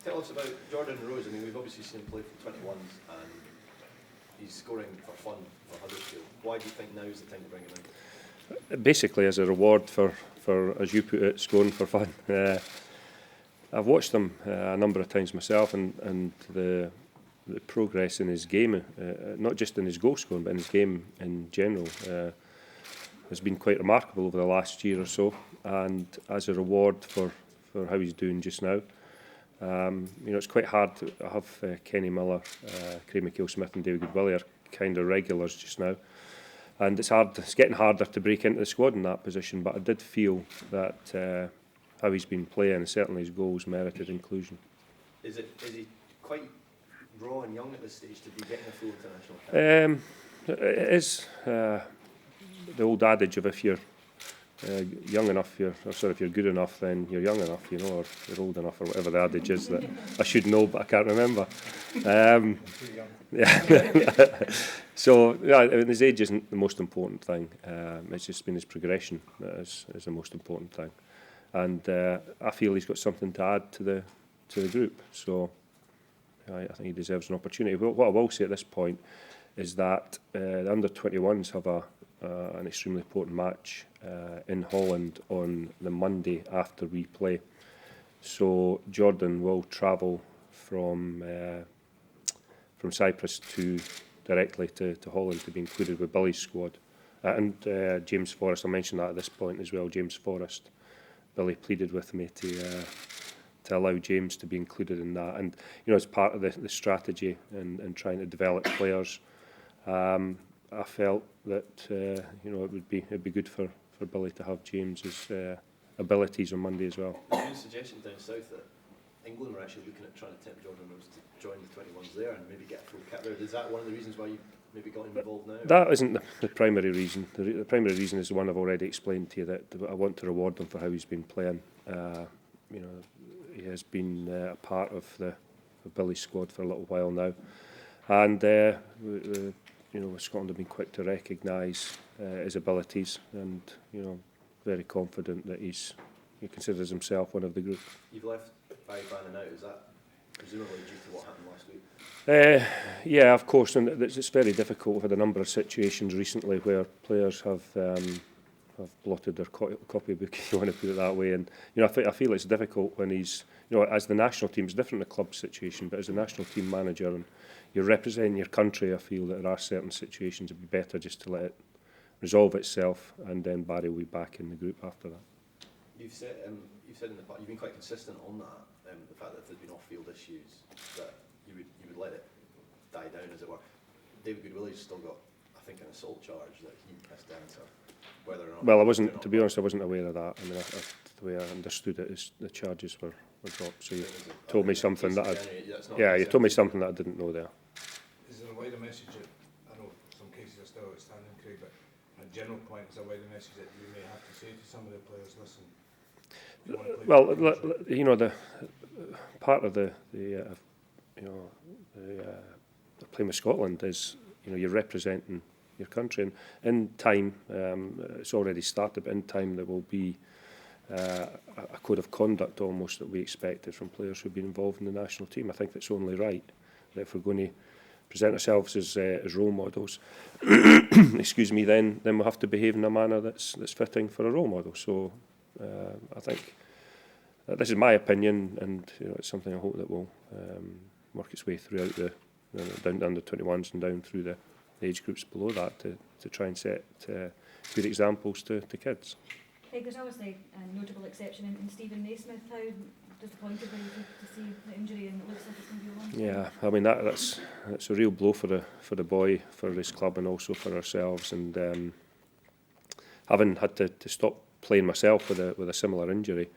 Tell us about Jordan Rhodes. I mean, we've obviously seen him play for 21s and he's scoring for fun for Huddersfield. Why do you think now is the time to bring him in? Basically as a reward for as you put it, scoring for fun. I've watched him a number of times myself, and the progress in his game, not just in his goal scoring, but in his game in general, has been quite remarkable over the last year or so. And as a reward for how he's doing just now, it's quite hard to have Kenny Miller, Craig McHale-Smith and David Goodwillie are kind of regulars just now. And it's getting harder to break into the squad in that position, but I did feel that how he's been playing, and certainly his goals, merited inclusion. Is he quite raw and young at this stage to be getting a full international cap? It is the old adage of if you're young enough, if you're good enough, then you're young enough, or you're old enough, or whatever the adage is that I should know, but I can't remember. So, I mean, his age isn't the most important thing. It's just been his progression that is the most important thing. And I feel he's got something to add to the group. So, I think he deserves an opportunity. But what I will say at this point is that the under-21s have an extremely important match in Holland on the Monday after we play. So Jordan will travel from Cyprus directly to Holland to be included with Billy's squad. And James Forrest, I mentioned that at this point as well, James Forrest. Billy pleaded with me to allow James to be included in that. And, as part of the strategy and trying to develop players, I felt that, it'd be good for Billy to have James's abilities on Monday as well. There's been a suggestion down south that England were actually looking at trying to tempt Jordan Rhodes to join the 21s there and maybe get a full cap there. Is that one of the reasons why you maybe got him involved now? That isn't the primary reason. The primary reason is the one I've already explained to you, that I want to reward him for how he's been playing. He has been a part of Billy's squad for a little while now, and Scotland have been quick to recognise his abilities, and very confident that he considers himself one of the group. You've left Barry Bannon out. Is that presumably due to what happened last week? Yeah, of course, and it's very difficult. We've had a number of situations recently where players have blotted their copybook, if you want to put it that way. And I feel it's difficult when he's, as the national team, it's different in the club situation, but as a national team manager and you're representing your country, I feel that there are certain situations it'd be better just to let it resolve itself, and then Barry will be back in the group after that. You've said in the past, you've been quite consistent on that, the fact that if there's been off-field issues, that you would let it die down, as it were. David Goodwillie's still got, I think, an assault charge that he has to answer. Whether or not. Well, to be honest, I wasn't aware of that. I mean, the way I understood it is the charges were dropped. So you told me something that you told me something that I didn't know there. Is there a wider message that, I know some cases are still outstanding, Craig, but a general point is a wider message that you may have to say to some of the players, listen. Well, the part of the playing with Scotland is, you're representing your country, and in time, it's already started, but in time there will be a code of conduct almost that we expected from players who've been involved in the national team. I think it's only right that if we're going to present ourselves as role models, excuse me, then we'll have to behave in a manner that's fitting for a role model. So I think this is my opinion, and it's something I hope that will work its way throughout down to under 21s and down through the age groups below that to try and set good examples to kids. Craig, there's obviously a notable exception in Stephen Naismith. How disappointed were you to see the injury, and it looks like it's going to be a long time? Yeah, I mean that's a real blow for the boy, for his club, and also for ourselves. And having had to stop playing myself with a similar injury,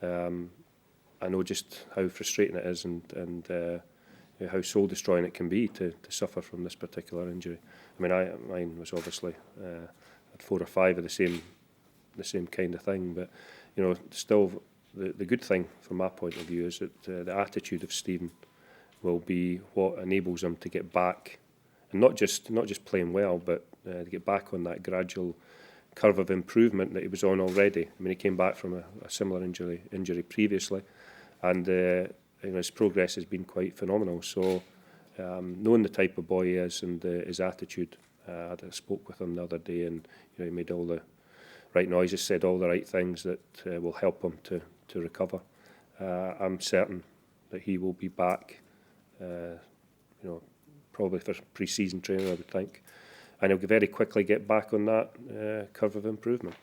I know just how frustrating it is, and how soul destroying it can be to suffer from this particular injury. I mean, mine was obviously had 4 or 5 of the same kind of thing, but still the good thing from my point of view is that the attitude of Stephen will be what enables him to get back, and not just playing well, but to get back on that gradual curve of improvement that he was on already. I mean, he came back from a similar injury previously, and his progress has been quite phenomenal. So knowing the type of boy he is and his attitude, I spoke with him the other day, and he made all the right noises, said all the right things that will help him to recover. I'm certain that he will be back, probably for pre-season training, I would think, and he'll very quickly get back on that curve of improvement.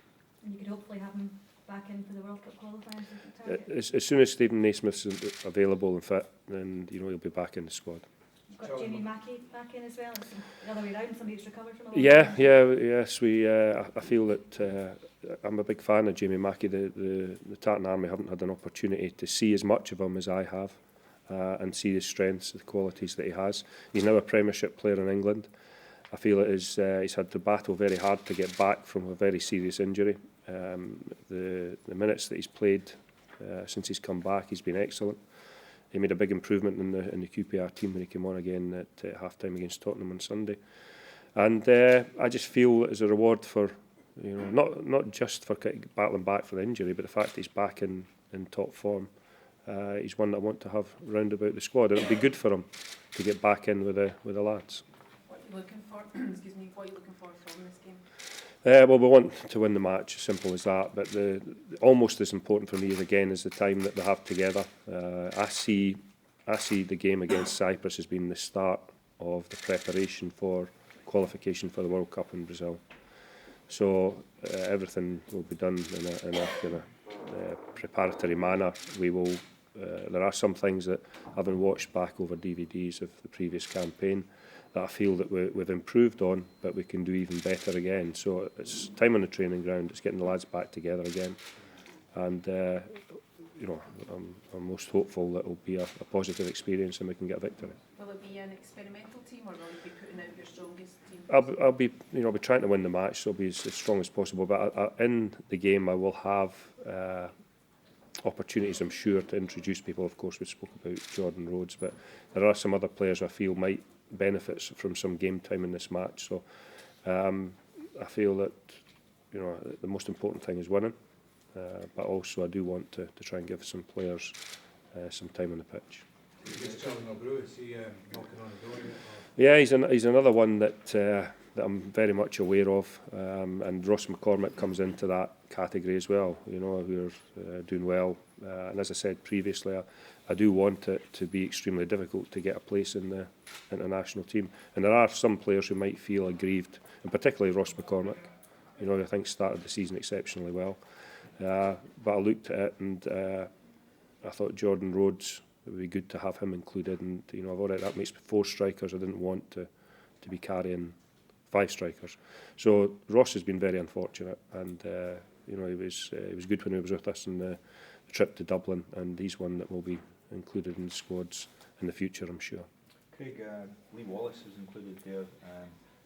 And you could hopefully have him back in for the World Cup qualifiers as the target. As soon as Stephen Naismith's available and fit, then he'll be back in the squad. You've got Jamie Mackie back in as well. It's the other way around. Somebody who's recovered from a Yes. I feel that I'm a big fan of Jamie Mackie. The Tartan Army haven't had an opportunity to see as much of him as I have, and see the strengths, the qualities that he has. He's now a Premiership player in England. I feel that he's had to battle very hard to get back from a very serious injury. The minutes that he's played since he's come back, he's been excellent. He made a big improvement in the QPR team when he came on again at half-time against Tottenham on Sunday. And I just feel as a reward for, not just for battling back for the injury, but the fact that he's back in top form. He's one that I want to have round about the squad. It'll be good for him to get back in with the lads. What are you looking for? Excuse me. What are you looking for from this game? Well, we want to win the match, simple as that. But almost as important for me is the time that they have together. I see the game against Cyprus as being the start of the preparation for qualification for the World Cup in Brazil. So everything will be done in a kind of preparatory manner. We will. There are some things that having watched back over DVDs of the previous campaign that I feel that we've improved on, but we can do even better again. So it's time on the training ground. It's getting the lads back together again, and I'm most hopeful that it will be a positive experience and we can get a victory. Will it be an experimental team, or will you be putting out your strongest team? I'll be trying to win the match, so I'll be as strong as possible. But in the game, I will have opportunities, I'm sure, to introduce people. Of course, we spoke about Jordan Rhodes, but there are some other players I feel might benefit from some game time in this match. So I feel that the most important thing is winning, but also I do want to try and give some players some time on the pitch. Is Charlie Mulgrew, is he knocking on the door yet? Yeah, he's another one that I'm very much aware of, and Ross McCormick comes into that category as well. Who are doing well, and as I said previously, I do want it to be extremely difficult to get a place in the international team. And there are some players who might feel aggrieved, and particularly Ross McCormick. I think started the season exceptionally well, but I looked at it and I thought Jordan Rhodes, it would be good to have him included. And I've already, that makes 4 strikers. I didn't want to be carrying 5 strikers. So Ross has been very unfortunate, and he was good when he was with us in the trip to Dublin, and he's one that will be included in the squads in the future, I'm sure. Craig, Lee Wallace is included there.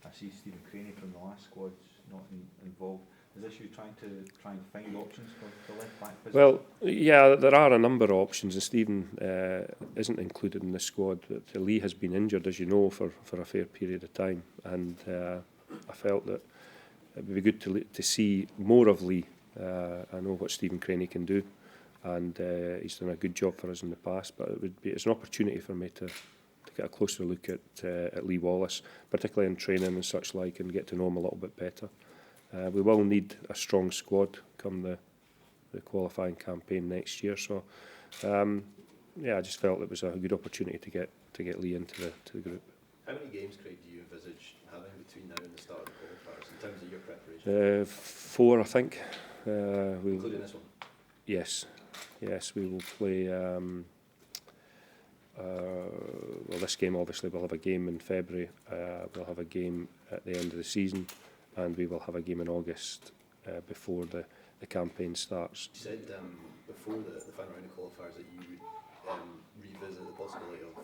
I see Stephen Craney from the last squad's not involved. Is this you trying to find options for the left back position? Well, yeah, there are a number of options, and Stephen isn't included in the squad. But Lee has been injured, as you know, for a fair period of time, and I felt that it would be good to see more of Lee. I know what Stephen Craney can do, and he's done a good job for us in the past, but it's an opportunity for me to get a closer look at Lee Wallace, particularly in training and such like, and get to know him a little bit better. We will need a strong squad come the qualifying campaign next year, so I just felt it was a good opportunity to get Lee into the group. How many games, Craig, do you envisage having between now and the start of the qualifiers in terms of your preparation? 4, I think. Including this one? Yes, we will play. This game obviously we'll have a game in February. We'll have a game at the end of the season, and we will have a game in August before the campaign starts. You said before the final round of qualifiers that you would revisit the possibility of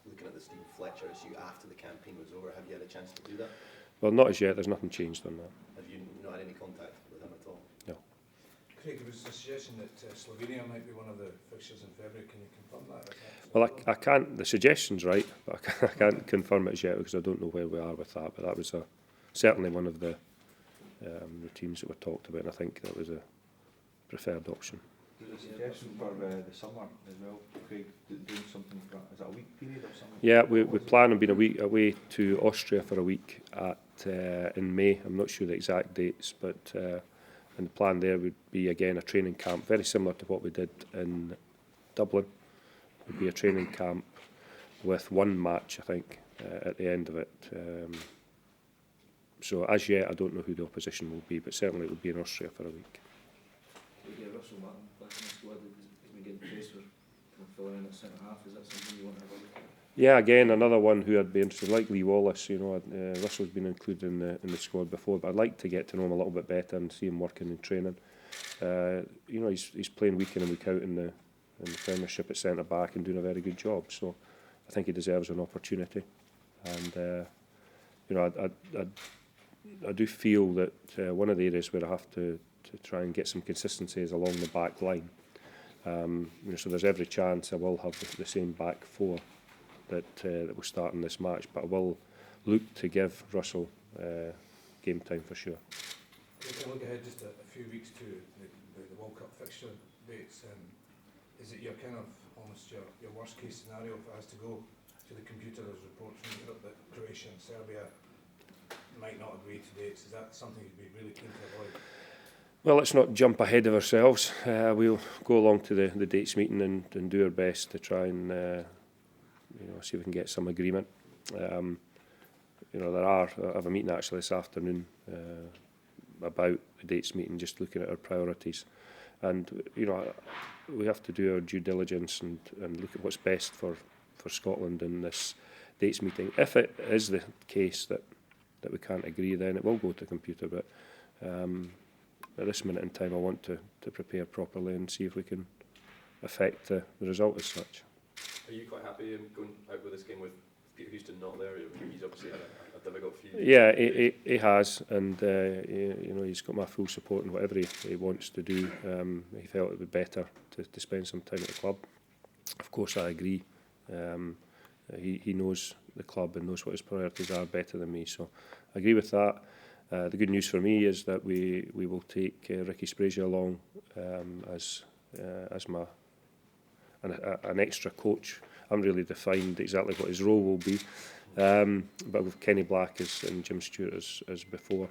looking at the Stephen Fletcher issue after the campaign was over. Have you had a chance to do that? Well, not as yet. There's nothing changed on that. Have you not had any contact with him at all? No. Craig, there was a suggestion that Slovenia might be one of the fixtures in February. Can you confirm that? Well, I can't. The suggestion's right, but I can't confirm it as yet because I don't know where we are with that. But that was certainly one of the teams that were talked about, and I think that was a preferred option. There's a suggestion for the summer as well, Craig, doing something for, is that a week period or something? Yeah, we plan on being a week away to Austria for a week in May. I'm not sure the exact dates, but and the plan there would be again a training camp, very similar to what we did in Dublin. It would be a training camp with one match, I think, at the end of it. So as yet, I don't know who the opposition will be, but certainly it would be in Austria for a week. Russell Martin back in the squad, has been getting praised for filling in at centre half. Is that something you want to have a look at? Yeah, again, another one who I'd be interested, like Lee Wallace. You know, Russell's been included in the squad before, but I'd like to get to know him a little bit better and see him working in training. You know, he's playing week in and week out in the Premiership at centre back and doing a very good job. So I think he deserves an opportunity. And you know, I do feel that one of the areas where I have to try and get some consistency is along the back line. You know, so there's every chance I will have the same back four that will start in this match, but I will look to give Russell game time for sure. We can look ahead just a few weeks to the World Cup fixture dates. Is it your kind of almost your worst case scenario if it has to go to the computer? There's reports from Europe that Croatia and Serbia might not agree to dates. Is that something you'd be really keen to avoid? Well, let's not jump ahead of ourselves. We'll go along to the dates meeting and do our best to try and you know, see if we can get some agreement. You know, I have a meeting actually this afternoon about the dates meeting, just looking at our priorities. And you know, we have to do our due diligence and look at what's best for Scotland in this dates meeting. If it is the case that we can't agree, then it will go to computer. But at this minute in time, I want to prepare properly and see if we can affect the result as such. Are you quite happy going out with this game with Peter Houston not there? He's obviously had a difficult few. Yeah, he has, and you know, he's got my full support in whatever he wants to do. He felt it would be better to spend some time at the club. Of course, I agree. He knows the club and knows what his priorities are better than me, so I agree with that. The good news for me is that we will take Ricky Sprazier along as my an extra coach. I haven't really defined exactly what his role will be, but with Kenny Black and Jim Stewart as before,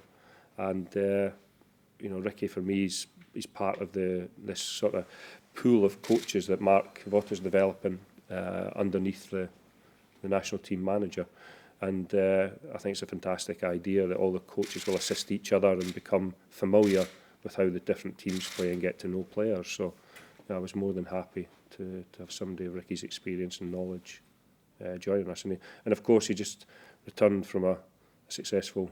and you know, Ricky for me is part of this sort of pool of coaches that Mark Votta's developing underneath the national team manager. And I think it's a fantastic idea that all the coaches will assist each other and become familiar with how the different teams play and get to know players. So I was more than happy to have somebody of Ricky's experience and knowledge joining us. And of course, he just returned from a successful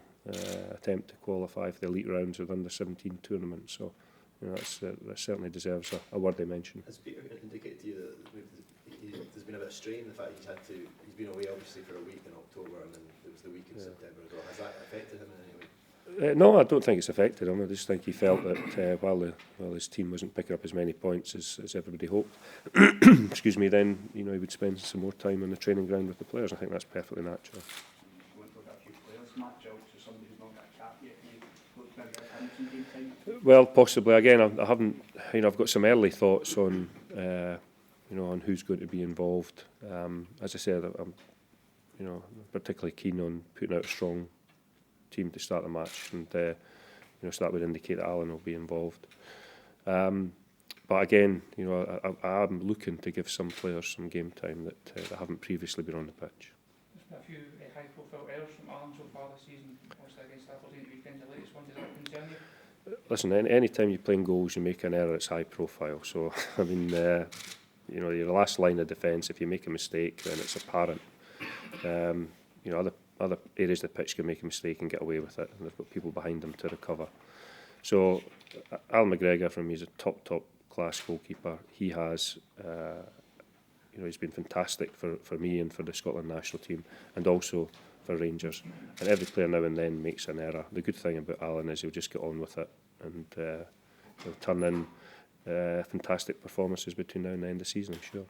attempt to qualify for the elite rounds of the under-17 tournament. So you know, that certainly deserves a worthy mention. Has Peter indicated to you that there's been a bit of strain, the fact he's been away obviously for a week in October and then there was the week in September as well. Has that affected him in any way? No, I don't think it's affected him. I just think he felt that while his team wasn't picking up as many points as everybody hoped, excuse me, then you know, he would spend some more time on the training ground with the players. I think that's perfectly natural. Well, possibly. Again, I haven't. You know, I've got some early thoughts on you know, on who's going to be involved. As I said, I'm you know, particularly keen on putting out a strong team to start the match, and you know, so that would indicate that Alan will be involved. But again, you know, I am looking to give some players some game time that haven't previously been on the pitch. There's been a few high-profile errors from Alan so far this season. Obviously against Aberdeen at the weekend, the latest one. Does that concern you? Listen, any time you're playing goals, you make an error, it's high profile. So I mean, you know, your last line of defence, if you make a mistake, then it's apparent. You know, other areas of the pitch can make a mistake and get away with it, and they've got people behind them to recover. So Al McGregor, for me, is a top class goalkeeper. He has, you know, he's been fantastic for me and for the Scotland national team, and also for Rangers. And every player now and then makes an error. The good thing about Alan is he'll just get on with it, and he'll turn in fantastic performances between now and the end of the season, I'm sure.